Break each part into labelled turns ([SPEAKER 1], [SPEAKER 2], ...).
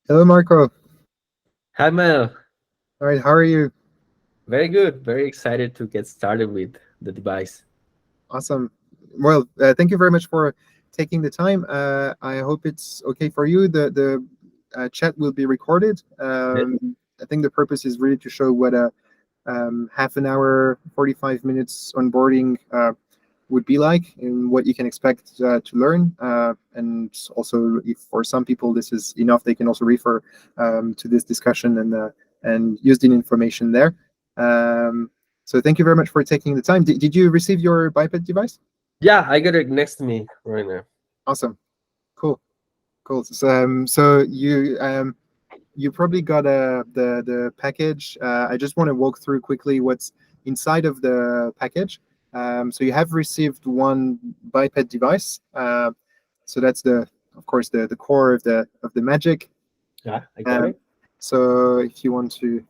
[SPEAKER 1] Hello, Marco.
[SPEAKER 2] Hi, Mel.
[SPEAKER 1] All right, how are you?
[SPEAKER 2] Very good. Very excited to get started with the device.
[SPEAKER 1] Awesome. Well, thank you very much for taking the time. I hope it's okay for you. The chat will be recorded.
[SPEAKER 2] Yeah.
[SPEAKER 1] I think the purpose is really to show what a half an hour, 45 minutes onboarding would be like, and what you can expect to learn. And also, if for some people this is enough, they can also refer to this discussion and use the information there. Um, so thank you very much for taking the time. Did you receive your biped device?
[SPEAKER 2] Yeah, I got it next to me right now.
[SPEAKER 1] Awesome, cool, cool. So you probably got the package. I just want to walk through quickly what's inside of the package. So you have received one biped device. So that's of course, the core of the Magic.
[SPEAKER 2] Yeah, I got
[SPEAKER 1] Um,
[SPEAKER 2] it.
[SPEAKER 1] so if you want to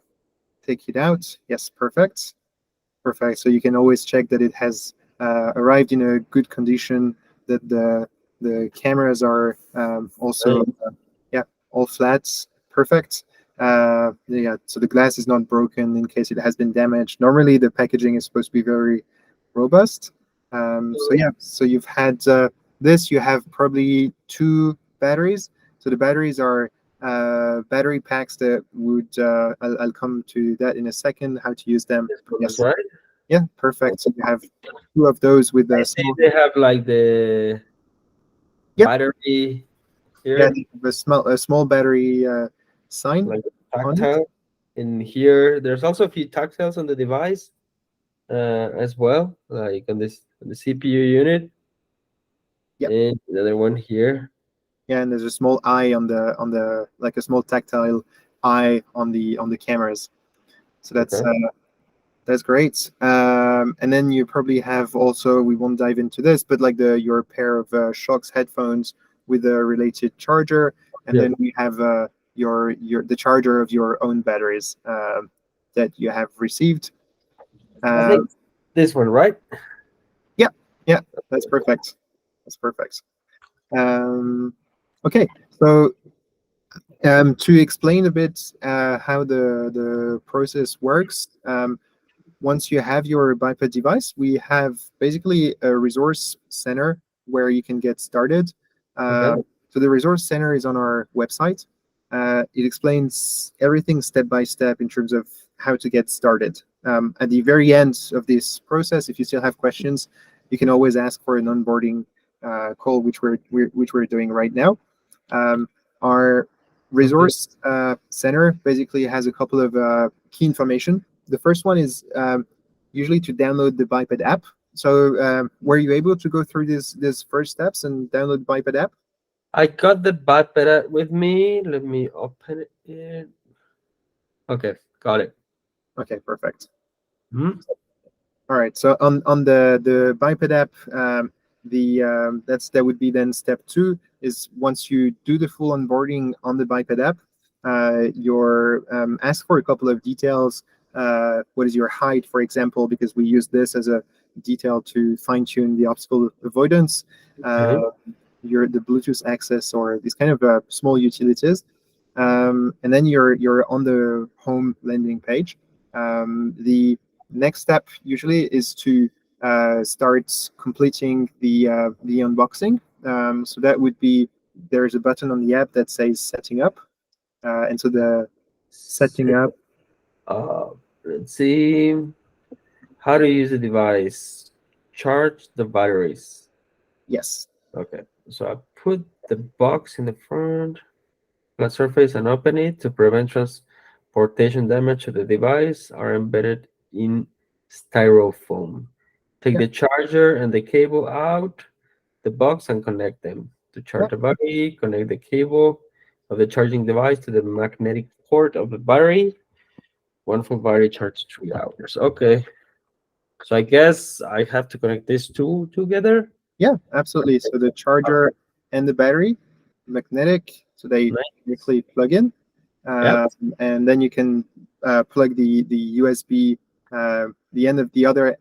[SPEAKER 1] take it out, yes, perfect, perfect. So you can always check that it has arrived in a good condition. That the cameras are also
[SPEAKER 2] Right.
[SPEAKER 1] yeah, all flats, perfect. Yeah, so the glass is not broken in case it has been damaged. Normally, the packaging is supposed to be very robust. So yeah, so you've had this. You have probably two batteries. So the batteries are battery packs that would. I'll come to that in a second. How to use them.
[SPEAKER 2] This
[SPEAKER 1] But
[SPEAKER 2] one is
[SPEAKER 1] yes,
[SPEAKER 2] right.
[SPEAKER 1] yeah, perfect. So you have two of those with
[SPEAKER 2] I
[SPEAKER 1] a
[SPEAKER 2] see
[SPEAKER 1] small.
[SPEAKER 2] they have like the
[SPEAKER 1] Yep,
[SPEAKER 2] battery
[SPEAKER 1] yeah,
[SPEAKER 2] here,
[SPEAKER 1] they have a small battery sign
[SPEAKER 2] like
[SPEAKER 1] on it.
[SPEAKER 2] tactile. In here, there's also a few tactiles on the device as well, like on the CPU unit,
[SPEAKER 1] Yep.
[SPEAKER 2] and the other one here.
[SPEAKER 1] Yeah, and there's a small eye on the like a small tactile eye on the cameras. So
[SPEAKER 2] Okay.
[SPEAKER 1] that's great. And then you probably have also, we won't dive into this, but like the your pair of Shocks headphones with a related charger, and
[SPEAKER 2] Yeah.
[SPEAKER 1] then we have your the charger of your own batteries that you have received.
[SPEAKER 2] I
[SPEAKER 1] Uh,
[SPEAKER 2] think this one, right?
[SPEAKER 1] yeah, yeah, that's perfect. That's perfect. Um, okay, so to explain a bit how the process works, once you have your biped device, we have basically a resource center where you can get started.
[SPEAKER 2] Okay.
[SPEAKER 1] Uh, so the resource center is on our website. It explains everything step by step in terms of how to get started. At the very end of this process, if you still have questions, you can always ask for an onboarding call, which we're doing right now. Our
[SPEAKER 2] Okay.
[SPEAKER 1] resource center basically has a couple of key information. The first one is usually to download the Biped app. So were you able to go through these first steps and download Biped app?
[SPEAKER 2] I got the Biped with me. Let me open it. Okay, got it.
[SPEAKER 1] Okay, perfect.
[SPEAKER 2] Hmm?
[SPEAKER 1] All right. So on the Biped app, that would be then step two is once you do the full onboarding on the Biped app, you're asked for a couple of details. What is your height, for example, because we use this as a detail to fine tune the obstacle avoidance.
[SPEAKER 2] Okay.
[SPEAKER 1] Your the Bluetooth access or these kind of small utilities. And then you're on the home landing page. The next step usually is to start completing the unboxing. So that would be there's a button on the app that says setting up, and so the setting
[SPEAKER 2] Set
[SPEAKER 1] up,
[SPEAKER 2] up. Let's see how to use the device. Charge the batteries.
[SPEAKER 1] yes,
[SPEAKER 2] Okay, so I put the box in the front, flat surface, and open it to prevent transportation damage to the device. Are embedded in styrofoam. Take
[SPEAKER 1] yeah,
[SPEAKER 2] the charger and the cable out the box and connect them. To
[SPEAKER 1] yeah,
[SPEAKER 2] charge the battery, connect the cable of the charging device to the magnetic port of the battery. One full battery charge 3 hours. Okay, so I guess I have to connect these two together.
[SPEAKER 1] yeah, absolutely. So the charger and the battery, magnetic, so they
[SPEAKER 2] Nice.
[SPEAKER 1] directly plug in.
[SPEAKER 2] Yep.
[SPEAKER 1] And then you can plug the USB, the end of the other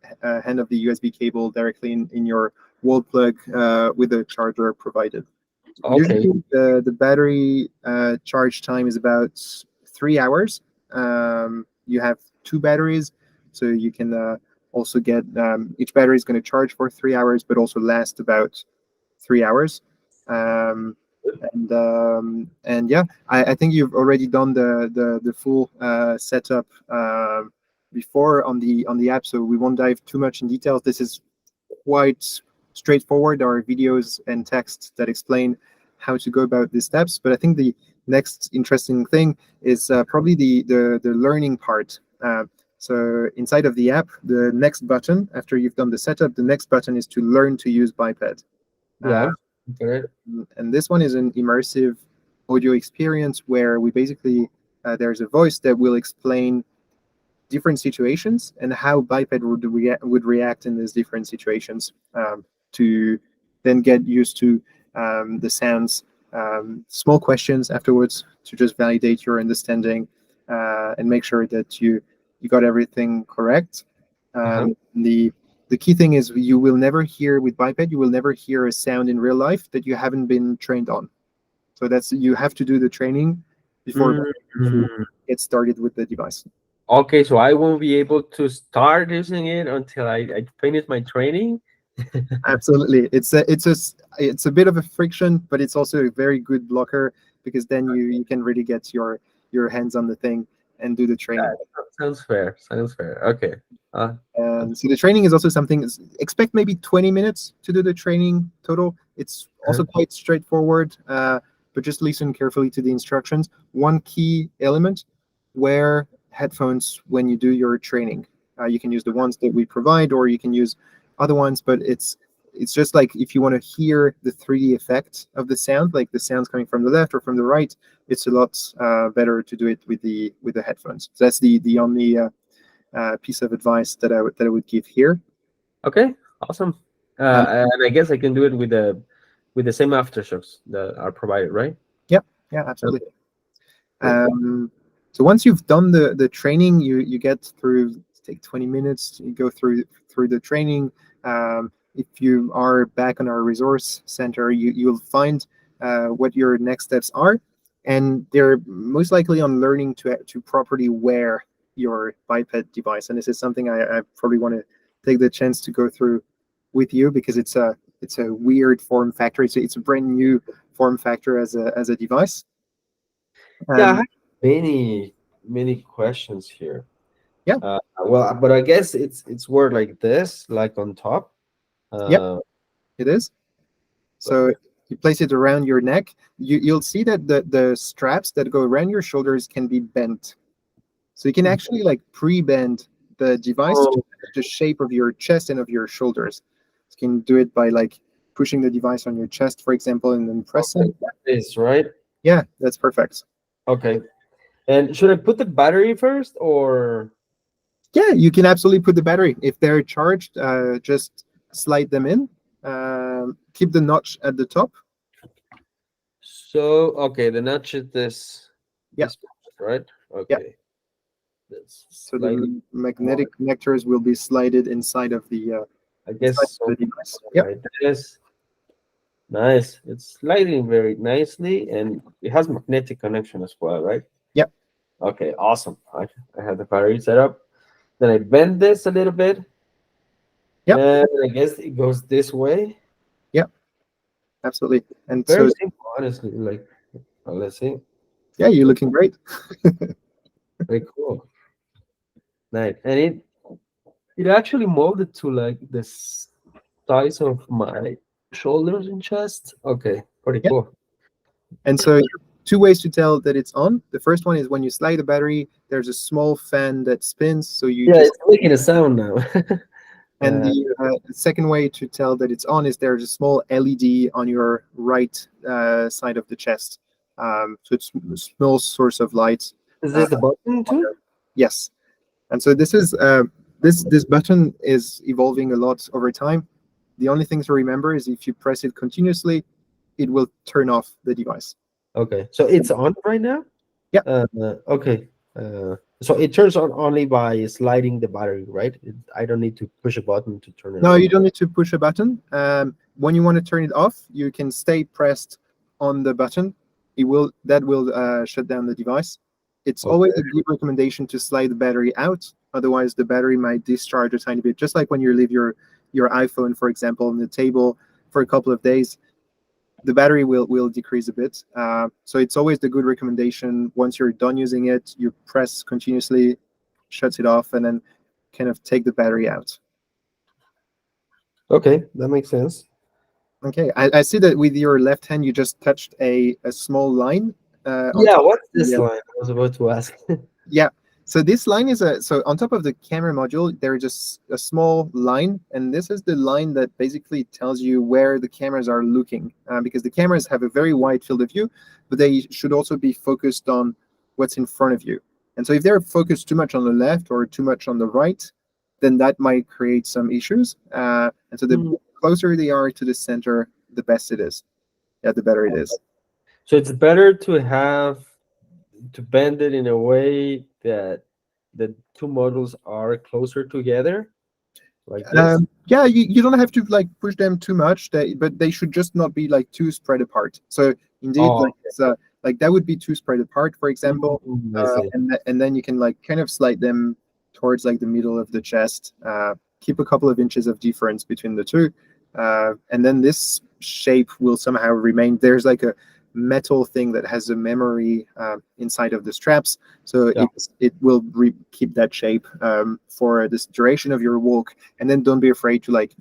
[SPEAKER 1] end of the USB cable directly in your wall plug with the charger provided.
[SPEAKER 2] Okay.
[SPEAKER 1] Usually, the battery charge time is about 3 hours. You have two batteries, so you can also get each battery is going to charge for 3 hours, but also last about 3 hours. Um, and yeah, I think you've already done the full setup before on the app, so we won't dive too much in details. This is quite straightforward. There are videos and texts that explain how to go about these steps. But I think the next interesting thing is probably the learning part. So inside of the app, the next button after you've done the setup, the next button is to learn to use Biped.
[SPEAKER 2] Yeah. Correct.
[SPEAKER 1] And this one is an immersive audio experience where we basically there's a voice that will explain different situations and how Biped would react in these different situations, to then get used to the sounds. Small questions afterwards to just validate your understanding and make sure that you got everything correct. The key thing is you will never hear with Biped, you will never hear a sound in real life that you haven't been trained on. So that's, you have to do the training before you get started with the device.
[SPEAKER 2] Okay, so I won't be able to start using it until I finish my training.
[SPEAKER 1] Absolutely, it's a bit of a friction, but it's also a very good blocker because then you can really get your hands on the thing and do the training.
[SPEAKER 2] Sounds fair. Sounds fair. Okay.
[SPEAKER 1] So the training is also something. Expect maybe 20 minutes to do the training total. It's also quite straightforward, but just listen carefully to the instructions. One key element: wear headphones when you do your training. You can use the ones that we provide, or you can use other ones, but it's just like if you want to hear the 3D effect of the sound, like the sounds coming from the left or from the right, it's a lot better to do it with the headphones. So that's the only piece of advice that I would give here.
[SPEAKER 2] Okay, awesome. And I guess I can do it with the same aftershocks that are provided, right?
[SPEAKER 1] Yeah, absolutely. So once you've done the training, you get through, take 20 minutes, you go through the training. If you are back on our resource center, you'll find what your next steps are, and they're most likely on learning to properly wear your Biped device. And this is something I probably want to take the chance to go through with you, because it's a weird form factor. It's a brand new form factor as a device.
[SPEAKER 2] Yeah, I have many questions here.
[SPEAKER 1] Yeah.
[SPEAKER 2] Well, but I guess it's word like this, like on top.
[SPEAKER 1] Yep, it is. So you place it around your neck. You'll see that the straps that go around your shoulders can be bent. So you can actually like pre-bend the device to the shape of your chest and of your shoulders. You can do it by like pushing the device on your chest, for example, and then pressing.
[SPEAKER 2] This, right?
[SPEAKER 1] Yeah, that's perfect.
[SPEAKER 2] Okay. And should I put the battery first, or?
[SPEAKER 1] Yeah, you can absolutely put the battery. If they're charged, just slide them in. Keep the notch at the top.
[SPEAKER 2] So, okay, the notch is this.
[SPEAKER 1] Yeah.
[SPEAKER 2] This, right? Okay.
[SPEAKER 1] Yeah. So the magnetic connectors will be slided inside of the
[SPEAKER 2] I guess
[SPEAKER 1] the device. Yep.
[SPEAKER 2] Like this. Nice. It's sliding very nicely, and it has magnetic connection as well, right?
[SPEAKER 1] Yep.
[SPEAKER 2] Okay, awesome. I have the battery set up. Then I bend this a little bit.
[SPEAKER 1] Yep.
[SPEAKER 2] And I guess it goes this way.
[SPEAKER 1] Yep. Absolutely. And
[SPEAKER 2] Very
[SPEAKER 1] so
[SPEAKER 2] simple, honestly. Like, well, let's see.
[SPEAKER 1] Yeah, you're looking great.
[SPEAKER 2] Very cool. Nice. And it actually molded to like the size of my shoulders and chest. Okay, pretty cool.
[SPEAKER 1] And so two ways to tell that it's on. The first one is when you slide the battery, there's a small fan that spins. So you just,
[SPEAKER 2] it's making a sound now.
[SPEAKER 1] and the second way to tell that it's on is there's a small LED on your right side of the chest. So it's a small source of light.
[SPEAKER 2] Is this the button too?
[SPEAKER 1] Yes. And so this is this button is evolving a lot over time. The only thing to remember is if you press it continuously, it will turn off the device.
[SPEAKER 2] Okay, so it's on right now?
[SPEAKER 1] Yeah.
[SPEAKER 2] Okay. So it turns on only by sliding the battery, right? I don't need to push a button to turn it on.
[SPEAKER 1] No, you don't need to push a button. When you want to turn it off, you can stay pressed on the button, that will shut down the device. It's always a good recommendation to slide the battery out. Otherwise, the battery might discharge a tiny bit. Just like when you leave your iPhone, for example, on the table for a couple of days, the battery will decrease a bit. So it's always the good recommendation. Once you're done using it, you press continuously, shuts it off, and then kind of take the battery out.
[SPEAKER 2] Okay, that makes sense.
[SPEAKER 1] Okay, I see that with your left hand, you just touched a small line.
[SPEAKER 2] Yeah, what's this line? I was about to ask.
[SPEAKER 1] Yeah, so this line is so on top of the camera module, there is just a small line, and this is the line that basically tells you where the cameras are looking, because the cameras have a very wide field of view, but they should also be focused on what's in front of you. And so if they're focused too much on the left or too much on the right, then that might create some issues. And so the closer they are to the center, the best it is. Yeah, the better it is.
[SPEAKER 2] So it's better to bend it in a way that the two models are closer together, like this.
[SPEAKER 1] Yeah, you don't have to like push them too much, but they should just not be like too spread apart. So indeed, like that would be too spread apart, for example, and then you can like kind of slide them towards like the middle of the chest. Keep a couple of inches of difference between the two, and then this shape will somehow remain. There's like a metal thing that has a memory inside of the straps, so it will keep that shape for this duration of your walk. And then don't be afraid to, like,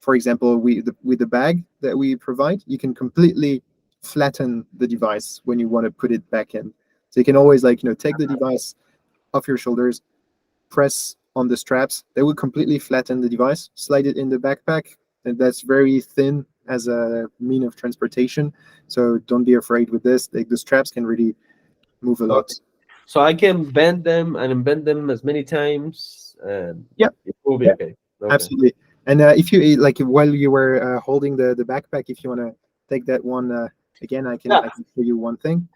[SPEAKER 1] for example, with the bag that we provide, you can completely flatten the device when you want to put it back in. So you can always, like, take the device off your shoulders, press on the straps. They will completely flatten the device, slide it in the backpack, and that's very thin as a mean of transportation. So don't be afraid with this. The straps can really move a lot.
[SPEAKER 2] So I can bend them and unbend them as many times, and it will be okay.
[SPEAKER 1] Absolutely. And if you like, while you were holding the backpack, if you want to take that one again, I can show you one thing.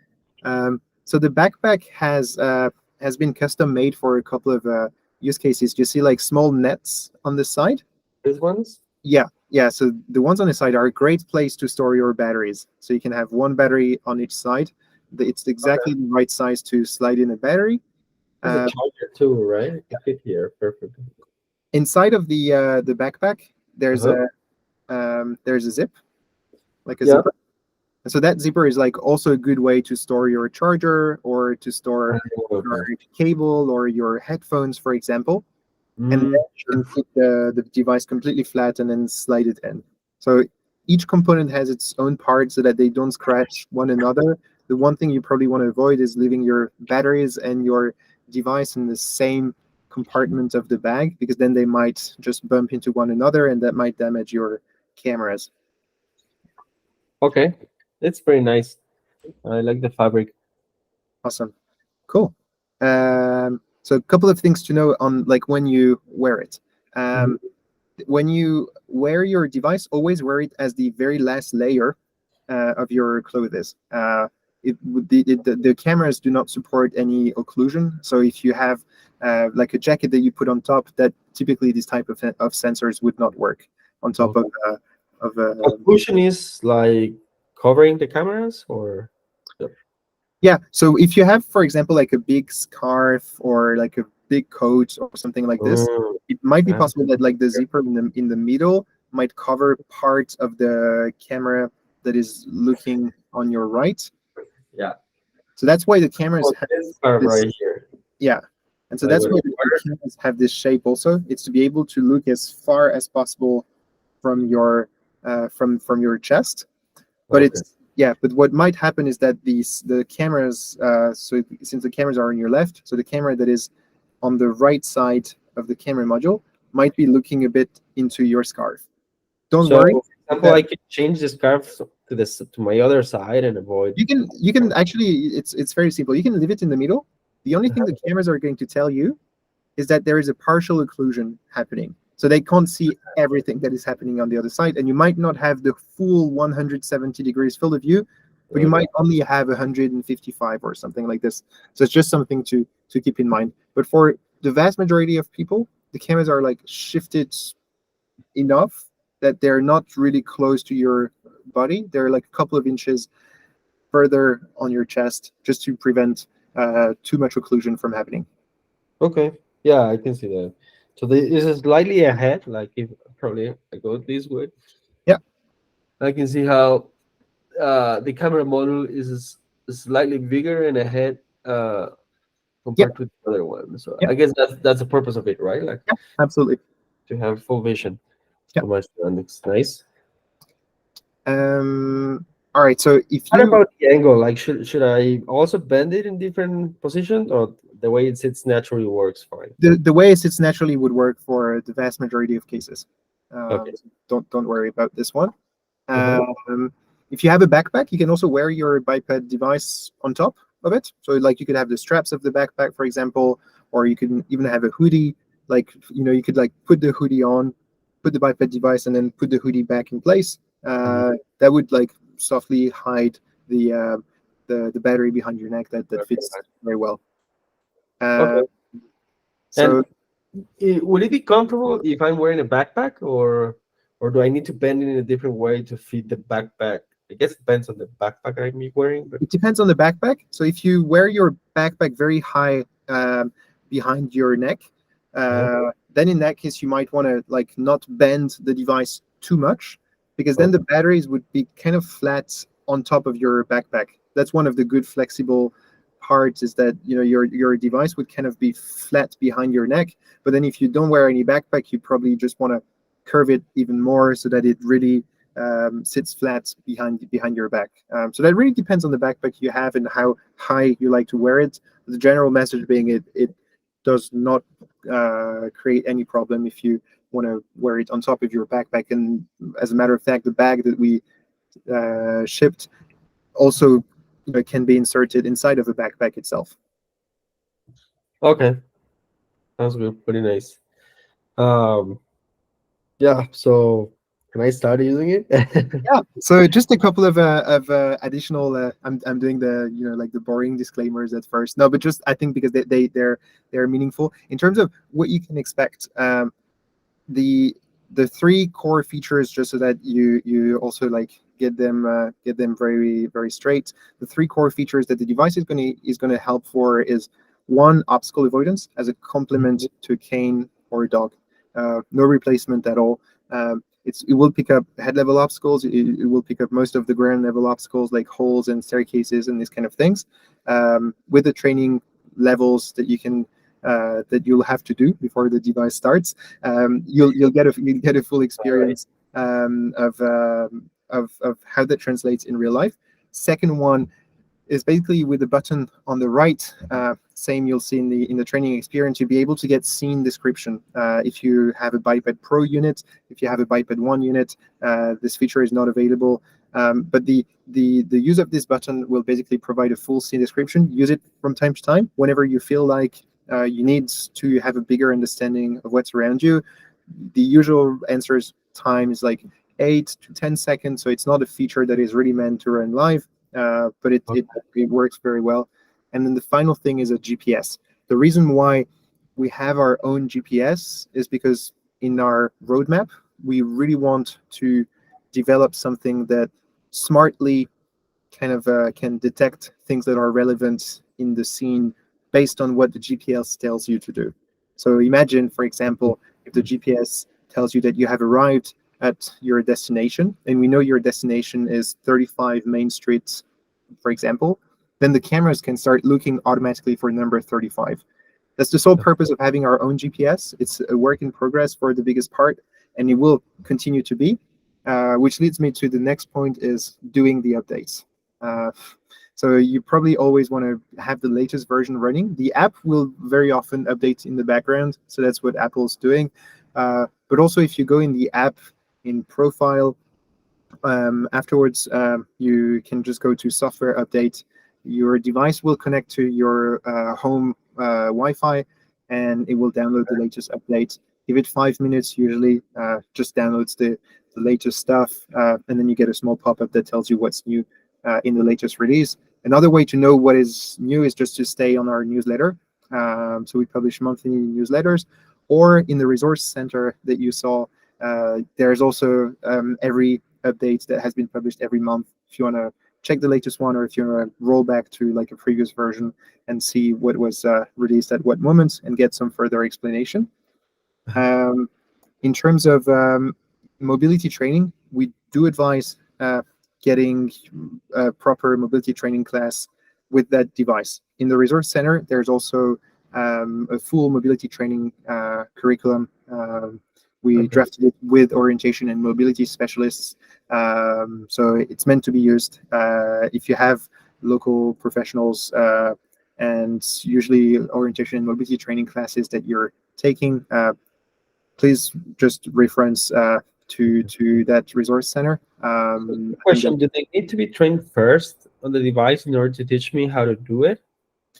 [SPEAKER 1] So the backpack has been custom made for a couple of use cases. Do you see like small nets on the side?
[SPEAKER 2] These ones?
[SPEAKER 1] Yeah. So the ones on the side are a great place to store your batteries. So you can have one battery on each side. It's exactly the right size to slide in a battery.
[SPEAKER 2] There's a charger too, right? Fit here, perfect.
[SPEAKER 1] Inside of the backpack, there's a zip, like a zipper. And so that zipper is like also a good way to store your charger or to store your cable or your headphones, for example. And then you can put the device completely flat and then slide it in. So each component has its own part so that they don't scratch one another. The one thing you probably want to avoid is leaving your batteries and your device in the same compartment of the bag, because then they might just bump into one another and that might damage your cameras.
[SPEAKER 2] Okay, it's very nice. I like the fabric.
[SPEAKER 1] Awesome. Cool. So a couple of things to know on like when you wear it. When you wear your device, always wear it as the very last layer of your clothes. The cameras do not support any occlusion. So if you have like a jacket that you put on top, that typically this type of sensors would not work on top of
[SPEAKER 2] occlusion is like covering the cameras, or
[SPEAKER 1] yeah. So if you have, for example, like a big scarf or like a big coat or something like this, it might be possible that like the zipper in the middle might cover part of the camera that is looking on your right.
[SPEAKER 2] Yeah.
[SPEAKER 1] So that's why the cameras have
[SPEAKER 2] this right here.
[SPEAKER 1] Yeah. And so that's why the cameras have this shape also. It's to be able to look as far as possible from your from your chest. But but what might happen is that the cameras, so since the cameras are on your left, so the camera that is on the right side of the camera module might be looking a bit into your scarf. Don't worry.
[SPEAKER 2] For example, I can change the scarf to my other side and avoid.
[SPEAKER 1] You can actually, it's very simple. You can leave it in the middle. The only thing the cameras are going to tell you is that there is a partial occlusion happening. So they can't see everything that is happening on the other side, and you might not have the full 170 degrees field of view, but you might only have 155 or something like this. So it's just something to keep in mind. But for the vast majority of people, the cameras are like shifted enough that they're not really close to your body. They're like a couple of inches further on your chest, just to prevent too much occlusion from happening.
[SPEAKER 2] Okay. Yeah, I can see that. So this is slightly ahead, like if probably I go this way.
[SPEAKER 1] Yeah.
[SPEAKER 2] I can see how the camera module is slightly bigger and ahead
[SPEAKER 1] Yeah,
[SPEAKER 2] compared to the other one. So
[SPEAKER 1] yeah,
[SPEAKER 2] I guess that's the purpose of it, right? Like
[SPEAKER 1] yeah, absolutely.
[SPEAKER 2] to have full vision.
[SPEAKER 1] Yeah.
[SPEAKER 2] So much, and it's nice.
[SPEAKER 1] All right. So if
[SPEAKER 2] What
[SPEAKER 1] you
[SPEAKER 2] about the angle? Like, should I also bend it in different positions, or the way it sits naturally works fine?
[SPEAKER 1] the way it sits naturally would work for the vast majority of cases.
[SPEAKER 2] Okay.
[SPEAKER 1] So don't worry about this one.
[SPEAKER 2] Uh-huh.
[SPEAKER 1] If you have a backpack, you can also wear your biped device on top of it. So like you could have the straps of the backpack, for example, or you can even have a hoodie. Like you could like put the hoodie on, put the biped device, and then put the hoodie back in place. That would like softly hide the battery behind your neck. That fits very well.
[SPEAKER 2] Okay.
[SPEAKER 1] So
[SPEAKER 2] And would it be comfortable if I'm wearing a backpack, or do I need to bend it in a different way to fit the backpack? I guess it depends on the backpack I'm wearing, but
[SPEAKER 1] it depends on the backpack. So if you wear your backpack very high behind your neck, then in that case you might want to like not bend the device too much, because then the batteries would be kind of flat on top of your backpack. That's one of the good flexible parts, is that your device would kind of be flat behind your neck. But then if you don't wear any backpack, you probably just want to curve it even more so that it really sits flat behind your back. So that really depends on the backpack you have and how high you like to wear it. The general message being it does not create any problem if you want to wear it on top of your backpack. And as a matter of fact, the bag that we shipped also can be inserted inside of the backpack itself.
[SPEAKER 2] okay, sounds good. Pretty nice. Um, yeah. So can I start using it?
[SPEAKER 1] Yeah. So just a couple of additional. I'm doing the like the boring disclaimers at first. No, but just I think because they're meaningful in terms of what you can expect. The three core features, just so that you also like get them very very straight. The three core features that the device is going to help for is one, obstacle avoidance as a complement to cane or dog. No replacement at all. It will pick up head level obstacles. It will pick up most of the ground level obstacles like holes and staircases and these kind of things. With the training levels that you can that you'll have to do before the device starts, you'll get a full experience of how that translates in real life. Second one is basically with the button on the right, same you'll see in the training experience. You'll be able to get scene description. If you have a Biped Pro unit, if you have a Biped 1 unit, this feature is not available. But the use of this button will basically provide a full scene description. Use it from time to time whenever you feel like you need to have a bigger understanding of what's around you. The usual answers time is like 8 to 10 seconds, so it's not a feature that is really meant to run live. But it works very well. And then the final thing is a GPS. The reason why we have our own GPS is because in our roadmap, we really want to develop something that smartly kind of can detect things that are relevant in the scene based on what the GPS tells you to do. So imagine, for example, if the GPS tells you that you have arrived at your destination, and we know your destination is 35 Main Street, for example, then the cameras can start looking automatically for number 35. That's the sole purpose of having our own GPS. It's a work in progress for the biggest part, and it will continue to be, which leads me to the next point, is doing the updates. So you probably always want to have the latest version running. The app will very often update in the background, so that's what Apple's doing. But also if you go in the app, in profile, afterwards you can just go to software update. Your device will connect to your home Wi-Fi, and it will download the latest update. Give it 5 minutes usually, just downloads the latest stuff, and then you get a small pop-up that tells you what's new in the latest release. Another way to know what is new is just to stay on our newsletter. So we publish monthly newsletters, or in the resource center that you saw, there's also every update that has been published every month. If you want to check the latest one, or if you want to roll back to like a previous version and see what was released at what moment and get some further explanation. In terms of mobility training, we do advise getting a proper mobility training class with that device. In the resource center, there's also a full mobility training curriculum. We drafted it with orientation and mobility specialists. So it's meant to be used if you have local professionals and usually orientation and mobility training classes that you're taking. Please just reference to that resource center.
[SPEAKER 2] Question: do they need to be trained first on the device in order to teach me how to do it?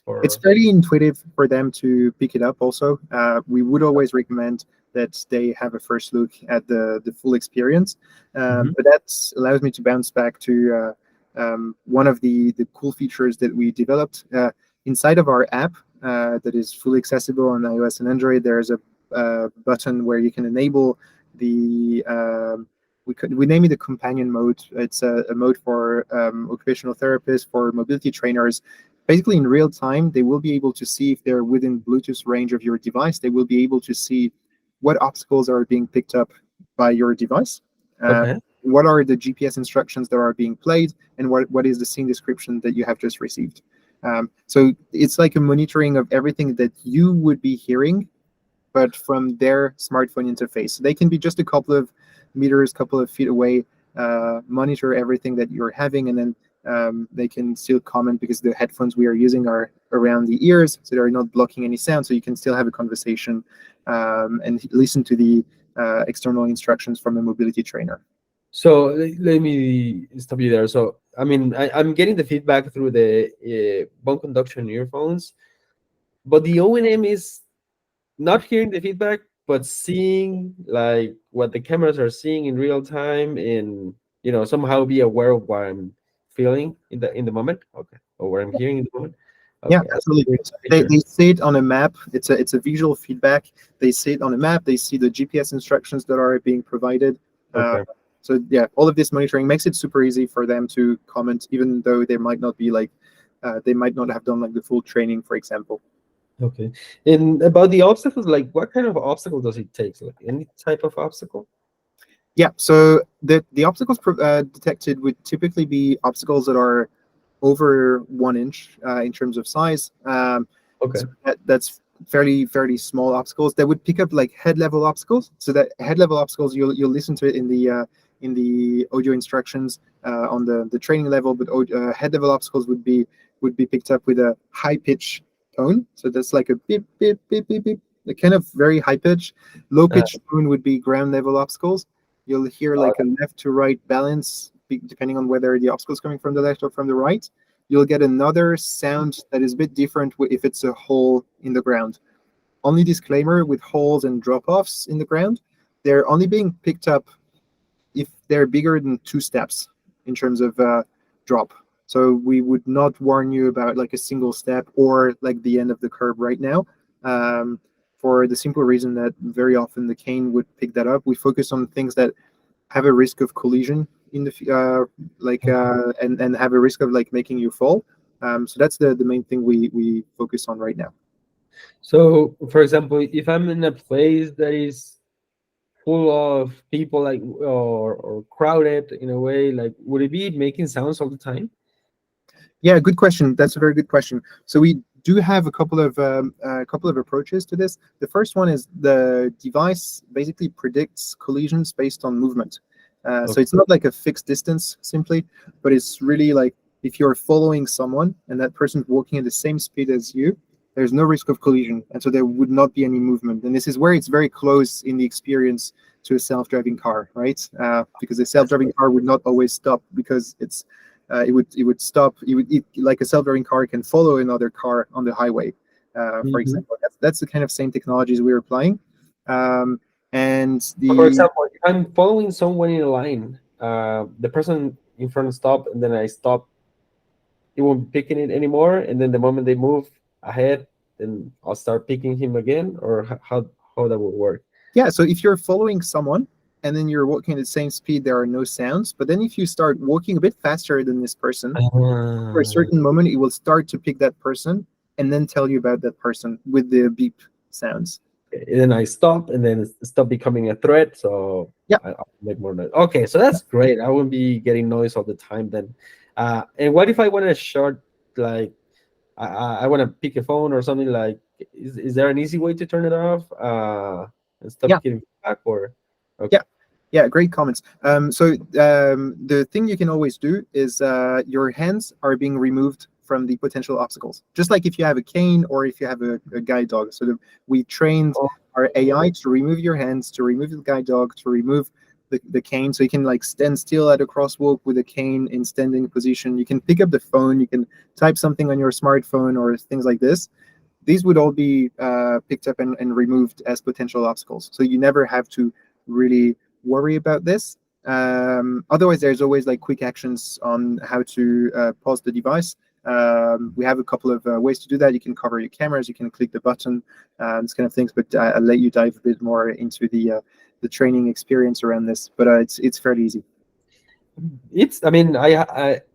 [SPEAKER 2] Or...
[SPEAKER 1] It's fairly intuitive for them to pick it up also. We would always recommend that they have a first look at the full experience. But that allows me to bounce back to one of the cool features that we developed. Inside of our app that is fully accessible on iOS and Android, there's a button where you can enable the we name it the companion mode. It's a mode for occupational therapists, for mobility trainers. Basically, in real time, they will be able to see if they're within Bluetooth range of your device. They will be able to see what obstacles are being picked up by your device. What are the GPS instructions that are being played, and what is the scene description that you have just received. So it's like a monitoring of everything that you would be hearing, but from their smartphone interface. So they can be just a couple of meters, couple of feet away, monitor everything that you're having, and then they can still comment because the headphones we are using are around the ears, so they're not blocking any sound, so you can still have a conversation and listen to the external instructions from a mobility trainer.
[SPEAKER 2] So let me stop you there. So, I mean, I'm getting the feedback through the bone conduction earphones, but the O&M is not hearing the feedback, but seeing like what the cameras are seeing in real time, and somehow be aware of what I'm feeling in the moment. Okay, or what I'm hearing in the moment. Okay.
[SPEAKER 1] Yeah, absolutely. They see it on a map. It's a visual feedback. They see it on a map. They see the GPS instructions that are being provided. So yeah, all of this monitoring makes it super easy for them to comment, even though they might not be like they might not have done like the full training, for example.
[SPEAKER 2] Okay. And about the obstacles, like what kind of obstacle does it take? Like any type of obstacle?
[SPEAKER 1] Yeah. So the obstacles detected would typically be obstacles that are over 1 inch in terms of size.
[SPEAKER 2] Okay.
[SPEAKER 1] So that's fairly small obstacles that would pick up like head level obstacles. So that head level obstacles, you'll listen to it in the audio instructions on the training level, but head level obstacles would be picked up with a high pitch tone. So that's like a beep beep beep beep beep, a kind of very high pitch. Low pitch tone would be ground level obstacles. You'll hear like a left to right balance depending on whether the obstacle is coming from the left or from the right. You'll get another sound that is a bit different if it's a hole in the ground. Only disclaimer, with holes and drop-offs in the ground, they're only being picked up if they're bigger than 2 steps in terms of drop. So we would not warn you about like a single step or like the end of the curb right now, for the simple reason that very often the cane would pick that up. We focus on things that have a risk of collision in the and have a risk of like making you fall. So that's the main thing we focus on right now.
[SPEAKER 2] So, for example, if I'm in a place that is full of people, like or crowded in a way, like would it be making sounds all the time?
[SPEAKER 1] Yeah, good question. That's a very good question. So we do have a couple of approaches to this. The first one is the device basically predicts collisions based on movement. So it's not like a fixed distance simply, but it's really like if you're following someone and that person's walking at the same speed as you, there's no risk of collision, and so there would not be any movement. And this is where it's very close in the experience to a self-driving car, right? Because a self-driving car would not always stop because it would stop. Like a self-driving car can follow another car on the highway, for example. That's the kind of same technologies we're applying. For
[SPEAKER 2] example, if I'm following someone in a line, the person in front stop, and then I stop, it won't be picking it anymore. And then the moment they move ahead, then I'll start picking him again, or how that will work.
[SPEAKER 1] Yeah. So if you're following someone and then you're walking at the same speed, there are no sounds. But then if you start walking a bit faster than this person, for a certain moment, it will start to pick that person and then tell you about that person with the beep sounds.
[SPEAKER 2] And then I stop, and then stop becoming a threat. So
[SPEAKER 1] Yeah.
[SPEAKER 2] I'll make more noise. Okay, so that's great. I won't be getting noise all the time then. And what if I want to short, like, I want to pick a phone or something, like, is there an easy way to turn it off and stop
[SPEAKER 1] Yeah.
[SPEAKER 2] getting back, or? Okay.
[SPEAKER 1] Yeah. Yeah, great comments. So the thing you can always do is your hands are being removed from the potential obstacles. Just like if you have a cane or if you have a guide dog. So we trained our AI to remove your hands, to remove the guide dog, to remove the cane. So you can like stand still at a crosswalk with a cane in standing position. You can pick up the phone. You can type something on your smartphone or things like this. These would all be picked up and removed as potential obstacles. So you never have to really worry about this. Otherwise, there's always like quick actions on how to pause the device. We have a couple of ways to do that. You can cover your cameras, you can click the button, this kind of things. But I'll let you dive a bit more into the training experience around this. But it's fairly easy.
[SPEAKER 2] I mean,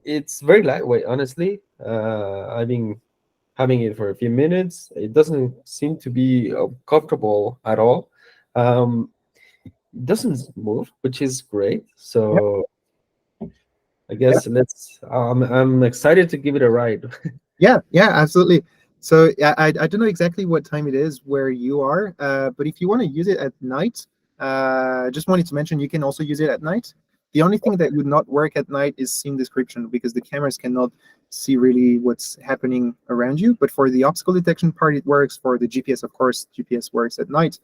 [SPEAKER 2] it's very lightweight, honestly. I've been having it for a few minutes. It doesn't seem to be comfortable at all. It doesn't move, which is great. So I guess I'm excited to give it a ride.
[SPEAKER 1] Yeah, absolutely. So I don't know exactly what time it is where you are, but if you want to use it at night, just wanted to mention you can also use it at night. The only thing that would not work at night is scene description, because the cameras cannot see really what's happening around you. But for the obstacle detection part, it works. For the GPS, of course, GPS works at night.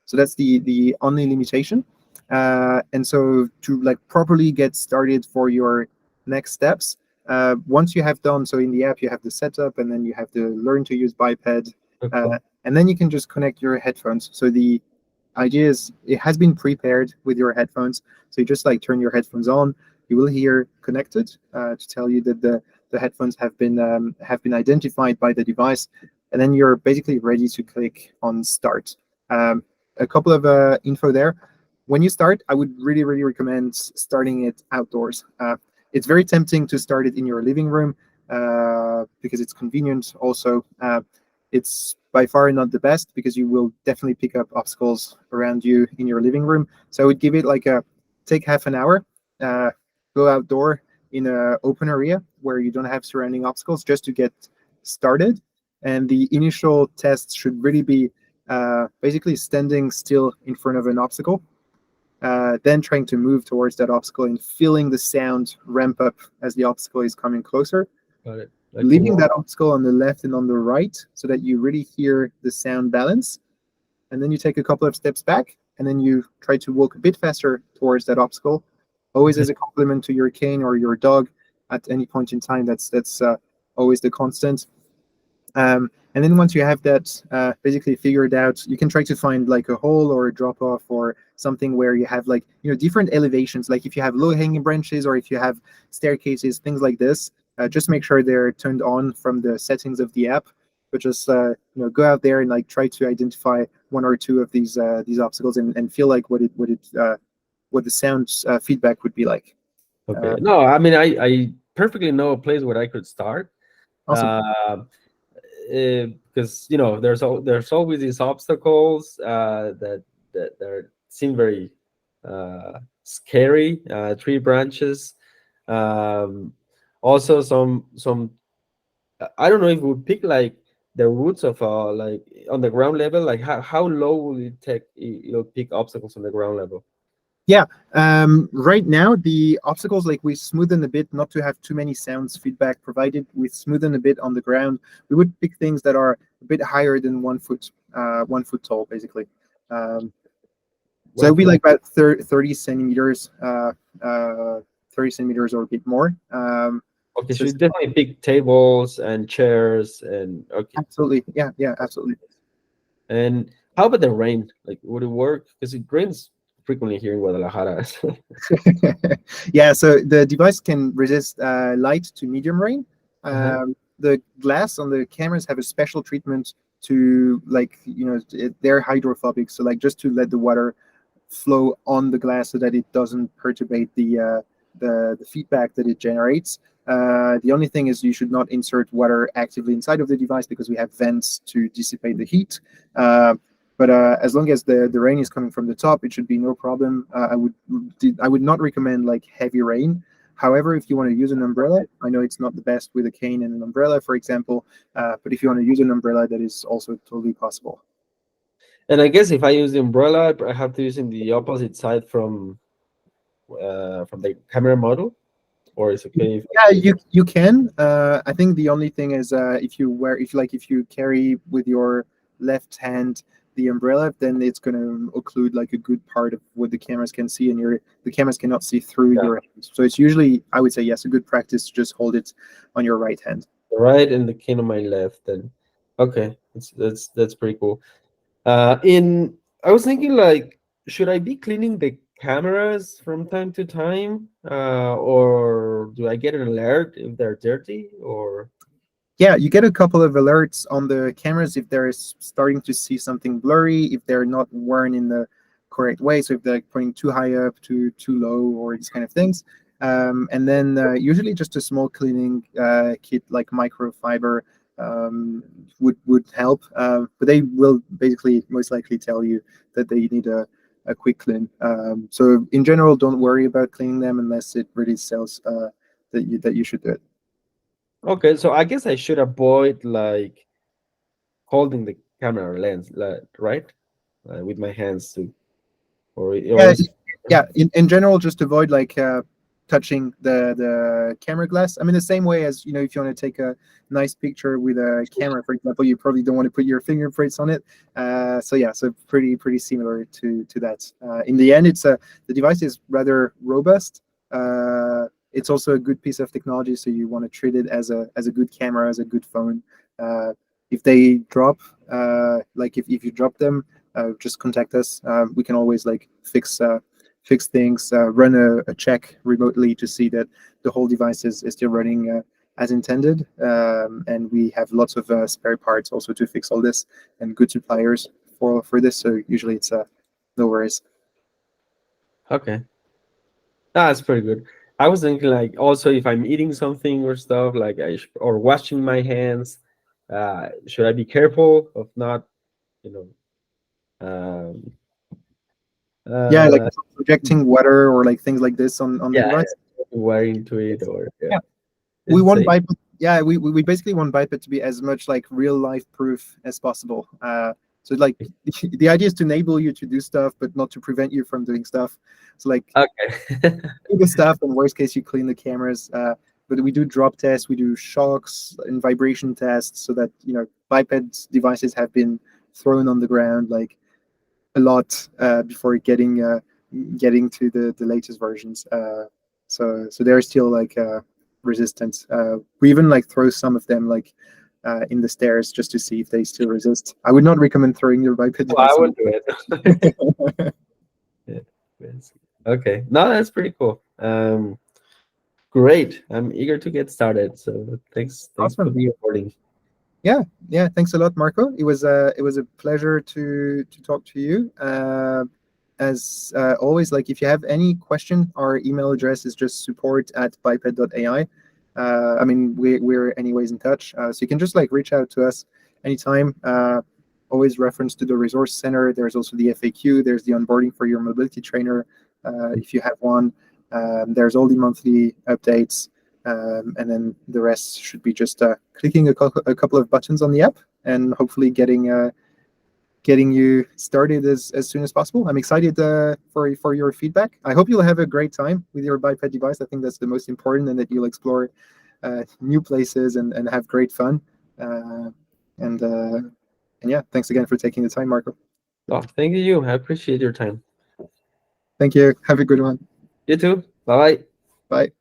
[SPEAKER 1] So that's the only limitation. And so to like properly get started for your next steps, once you have done, so in the app you have the setup, and then you have to learn to use biped, and then you can just connect your headphones. So the idea is it has been prepared with your headphones, so you just like turn your headphones on. You will hear connected to tell you that the headphones have been identified by the device, and then you're basically ready to click on start. A couple of info there. When you start, I would really recommend starting it outdoors. It's very tempting to start it in your living room because it's convenient. Also, it's by far not the best because you will definitely pick up obstacles around you in your living room. So I would give it like take half an hour, go outdoor in an open area where you don't have surrounding obstacles just to get started. And the initial tests should really be basically standing still in front of an obstacle, then trying to move towards that obstacle and feeling the sound ramp up as the obstacle is coming closer.
[SPEAKER 2] Got it.
[SPEAKER 1] Leaving that obstacle on the left and on the right so that you really hear the sound balance. And then you take a couple of steps back, and then you try to walk a bit faster towards that obstacle, always as a compliment to your cane or your dog at any point in time. That's always the constant. And then once you have that basically figured out, you can try to find like a hole or a drop off or something where you have like, different elevations. Like if you have low hanging branches or if you have staircases, things like this, just make sure they're turned on from the settings of the app. But just go out there and like try to identify one or two of these obstacles and feel like what the sound feedback would be like.
[SPEAKER 2] Okay. No, I mean I perfectly know a place where I could start.
[SPEAKER 1] Awesome.
[SPEAKER 2] Because there's always these obstacles that seem very scary. Tree branches, also some I don't know if we pick like the roots of like on the ground level, like how low will it take pick obstacles on the ground level?
[SPEAKER 1] Yeah, right now the obstacles, like we smoothen a bit not to have too many sounds feedback provided. We smoothen a bit on the ground. We would pick things that are a bit higher than 1 foot, 1 foot tall, basically. So it'd be like about 30 centimeters, 30 centimeters or a bit more.
[SPEAKER 2] Okay, so you definitely pick tables and chairs and okay.
[SPEAKER 1] Absolutely, yeah, absolutely.
[SPEAKER 2] And how about the rain? Like, would it work? Because it rains frequently here in Guadalajara.
[SPEAKER 1] Yeah, so the device can resist light to medium rain. The glass on the cameras have a special treatment to, like, they're hydrophobic, so like just to let the water flow on the glass so that it doesn't perturbate the feedback that it generates. The only thing is you should not insert water actively inside of the device because we have vents to dissipate the heat. But as long as the rain is coming from the top, it should be no problem. I would not recommend like heavy rain. However, if you want to use an umbrella, I know it's not the best with a cane and an umbrella, for example, but if you want to use an umbrella, that is also totally possible.
[SPEAKER 2] And I guess if I use the umbrella, I have to use in the opposite side from the camera model, or is it okay?
[SPEAKER 1] Yeah, you can. I think the only thing is if you carry with your left hand the umbrella, then it's going to occlude like a good part of what the cameras can see, and the cameras cannot see through your hands. So it's usually, I would say, yes, a good practice to just hold it on your right hand.
[SPEAKER 2] Right, and the cane on my left. Then, okay, that's pretty cool. I was thinking like, should I be cleaning the cameras from time to time, or do I get an alert if they're dirty, or?
[SPEAKER 1] Yeah, you get a couple of alerts on the cameras if they're starting to see something blurry, if they're not worn in the correct way, so if they're putting too high up, too low, or these kind of things. And then usually just a small cleaning kit like microfiber would help, but they will basically most likely tell you that they need a quick clean. So in general, don't worry about cleaning them unless it really says that you should do it.
[SPEAKER 2] Okay, so I guess I should avoid like holding the camera lens, right, with my hands too, or
[SPEAKER 1] yeah. In general, just avoid like touching the camera glass. I mean, the same way as if you want to take a nice picture with a camera, for example, you probably don't want to put your fingerprints on it. So yeah, so pretty similar to that. In the end, the device is rather robust. It's also a good piece of technology, so you want to treat it as a good camera, as a good phone. If they drop, like if you drop them, just contact us. We can always like fix things, run a check remotely to see that the whole device is still running as intended. And we have lots of spare parts also to fix all this, and good suppliers for this. So usually it's no worries.
[SPEAKER 2] Okay, that's pretty good. I was thinking like also if I'm eating something or stuff like or washing my hands, should I be careful of not, um,
[SPEAKER 1] Yeah, like projecting water or like things like this on the device.
[SPEAKER 2] wearing to it, or
[SPEAKER 1] yeah. We want Biped. Yeah, we basically want Biped to be as much like real life proof as possible. So like the idea is to enable you to do stuff, but not to prevent you from doing stuff. So like
[SPEAKER 2] okay.
[SPEAKER 1] do the stuff, and worst case you clean the cameras. But we do drop tests, we do shocks and vibration tests, so that Biped devices have been thrown on the ground like a lot before getting to the latest versions. So they're still like resistant. We even like throw some of them like in the stairs just to see if they still resist. I would not recommend throwing your Biped device.
[SPEAKER 2] I would do it. Yeah. Okay, no, that's pretty cool. Great. I'm eager to get started. So thanks
[SPEAKER 1] Awesome.
[SPEAKER 2] for the recording.
[SPEAKER 1] Yeah. Thanks a lot, Marco. It was a pleasure to talk to you. As always, like if you have any question, our email address is just support@biped.ai. I mean, we're anyways in touch, so you can just like reach out to us anytime. Always reference to the resource center. There's also the FAQ. There's the onboarding for your mobility trainer if you have one. There's all the monthly updates. And then the rest should be just clicking a couple of buttons on the app, and hopefully getting you started as soon as possible. I'm excited for your feedback. I hope you'll have a great time with your Biped device. I think that's the most important, and that you'll explore new places and have great fun. And yeah, thanks again for taking the time, Marco.
[SPEAKER 2] Oh, thank you. I appreciate your time.
[SPEAKER 1] Thank you. Have a good one.
[SPEAKER 2] You too. Bye-bye.
[SPEAKER 1] Bye.